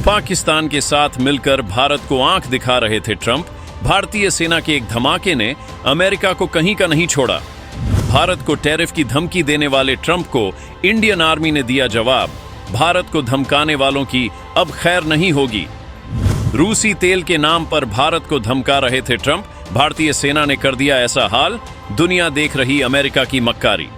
पाकिस्तान के साथ मिलकर भारत को आंख दिखा रहे थे ट्रंप। भारतीय सेना के एक धमाके ने अमेरिका को कहीं का नहीं छोड़ा। भारत को टैरिफ की धमकी देने वाले ट्रंप को इंडियन आर्मी ने दिया जवाब। भारत को धमकाने वालों की अब खैर नहीं होगी। रूसी तेल के नाम पर भारत को धमका रहे थे ट्रंप। भारतीय सेना ने कर दिया ऐसा हाल, दुनिया देख रही अमेरिका की मक्कारी।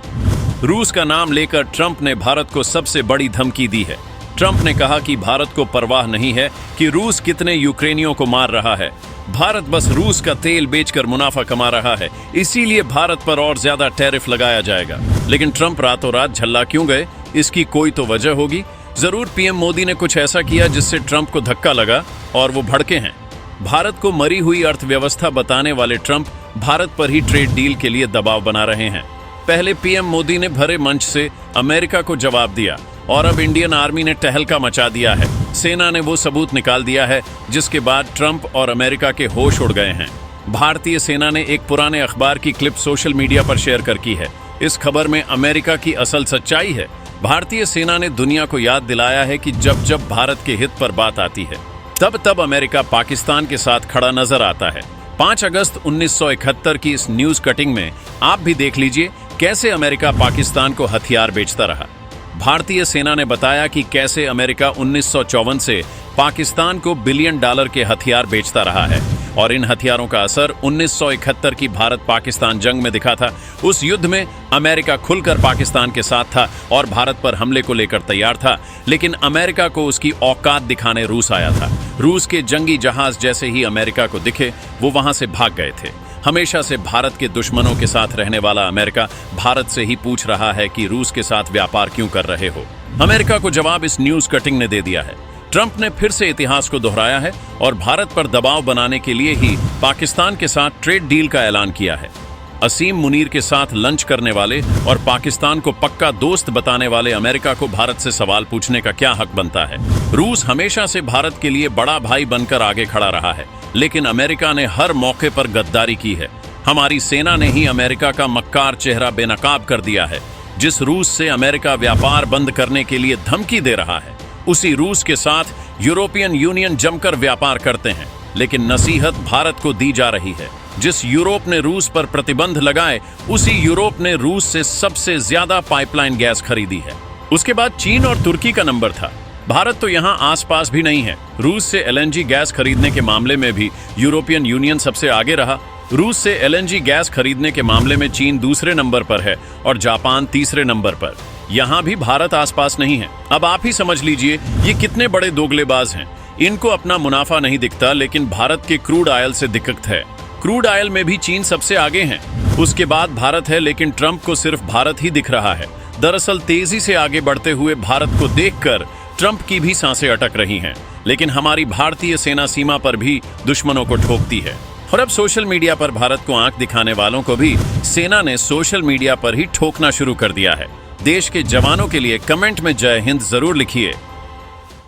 रूस का नाम लेकर ट्रंप ने भारत को सबसे बड़ी धमकी दी है। ट्रंप ने कहा कि भारत को परवाह नहीं है कि रूस कितने यूक्रेनियों को मार रहा है। भारत बस रूस का तेल बेचकर मुनाफा कमा रहा है, इसीलिए भारत पर और ज्यादा टैरिफ लगाया जाएगा। लेकिन ट्रंप रातों रात झल्ला क्यों गए, इसकी कोई तो वजह होगी। जरूर पीएम मोदी ने कुछ ऐसा किया जिससे ट्रंप को धक्का लगा और वो भड़के हैं। भारत को मरी हुई अर्थव्यवस्था बताने वाले ट्रंप भारत पर ही ट्रेड डील के लिए दबाव बना रहे हैं। पहले पीएम मोदी ने भरे मंच से अमेरिका को जवाब दिया और अब इंडियन आर्मी ने तहलका मचा दिया है। सेना ने वो सबूत निकाल दिया है जिसके बाद ट्रंप और अमेरिका के होश उड़ गए हैं। भारतीय सेना ने एक पुराने अखबार की क्लिप सोशल मीडिया पर शेयर कर की है। इस खबर में अमेरिका की असल सच्चाई है। भारतीय सेना ने दुनिया को याद दिलाया है कि जब जब भारत के हित पर बात आती है तब तब अमेरिका पाकिस्तान के साथ खड़ा नजर आता है। 5 अगस्त 1971 की इस न्यूज कटिंग में आप भी देख लीजिए कैसे अमेरिका पाकिस्तान को हथियार बेचता रहा। भारतीय सेना ने बताया कि कैसे अमेरिका 1954 से पाकिस्तान को बिलियन डॉलर के हथियार बेचता रहा है और इन हथियारों का असर 1971 की भारत पाकिस्तान जंग में दिखा था। उस युद्ध में अमेरिका खुलकर पाकिस्तान के साथ था और भारत पर हमले को लेकर तैयार था, लेकिन अमेरिका को उसकी औकात दिखाने रूस आया था। रूस के जंगी जहाज जैसे ही अमेरिका को दिखे वो वहां से भाग गए थे। हमेशा से भारत के दुश्मनों के साथ रहने वाला अमेरिका भारत से ही पूछ रहा है कि रूस के साथ व्यापार क्यों कर रहे हो। अमेरिका को जवाब इस न्यूज कटिंग ने दे दिया है। ट्रंप ने फिर से इतिहास को दोहराया है और भारत पर दबाव बनाने के लिए ही पाकिस्तान के साथ ट्रेड डील का ऐलान किया है। असीम मुनीर के साथ लंच करने वाले और पाकिस्तान को पक्का दोस्त बताने वाले अमेरिका को भारत से सवाल पूछने का क्या हक बनता है। रूस हमेशा से भारत के लिए बड़ा भाई बनकर आगे खड़ा रहा है, लेकिन अमेरिका ने हर मौके पर गद्दारी की है। हमारी सेना ने ही अमेरिका का मक्कार चेहरा बेनकाब कर दिया है। जिस रूस से अमेरिका व्यापार बंद करने के लिए धमकी दे रहा है, उसी रूस के साथ यूरोपियन यूनियन जमकर व्यापार करते हैं, लेकिन नसीहत भारत को दी जा रही है। जिस यूरोप ने रूस पर प्रतिबंध लगाए, उसी यूरोप ने रूस से सबसे ज्यादा पाइपलाइन गैस खरीदी है। उसके बाद चीन और तुर्की का नंबर था। भारत तो यहाँ आसपास भी नहीं है। रूस से एलएनजी गैस खरीदने के मामले में भी यूरोपियन यूनियन सबसे आगे रहा। रूस से एलएनजी गैस खरीदने के मामले में चीन दूसरे नंबर पर है और जापान तीसरे नंबर पर। यहाँ भी भारत आसपास नहीं है। अब आप ही समझ लीजिए ये कितने बड़े दोगलेबाज हैं। इनको अपना मुनाफा नहीं दिखता, लेकिन भारत के क्रूड ऑयल से दिक्कत है। क्रूड ऑयल में भी चीन सबसे आगे है, उसके बाद भारत है, लेकिन ट्रंप को सिर्फ भारत ही दिख रहा है। दरअसल तेजी से आगे बढ़ते हुए भारत को देखकर ट्रंप की भी सांसें अटक रही हैं, लेकिन हमारी भारतीय सेना सीमा पर भी दुश्मनों को ठोकती है। और अब सोशल मीडिया पर भारत को आंख दिखाने वालों को भी सेना ने सोशल मीडिया पर ही ठोकना शुरू कर दिया है। देश के जवानों के लिए कमेंट में जय हिंद जरूर लिखिए।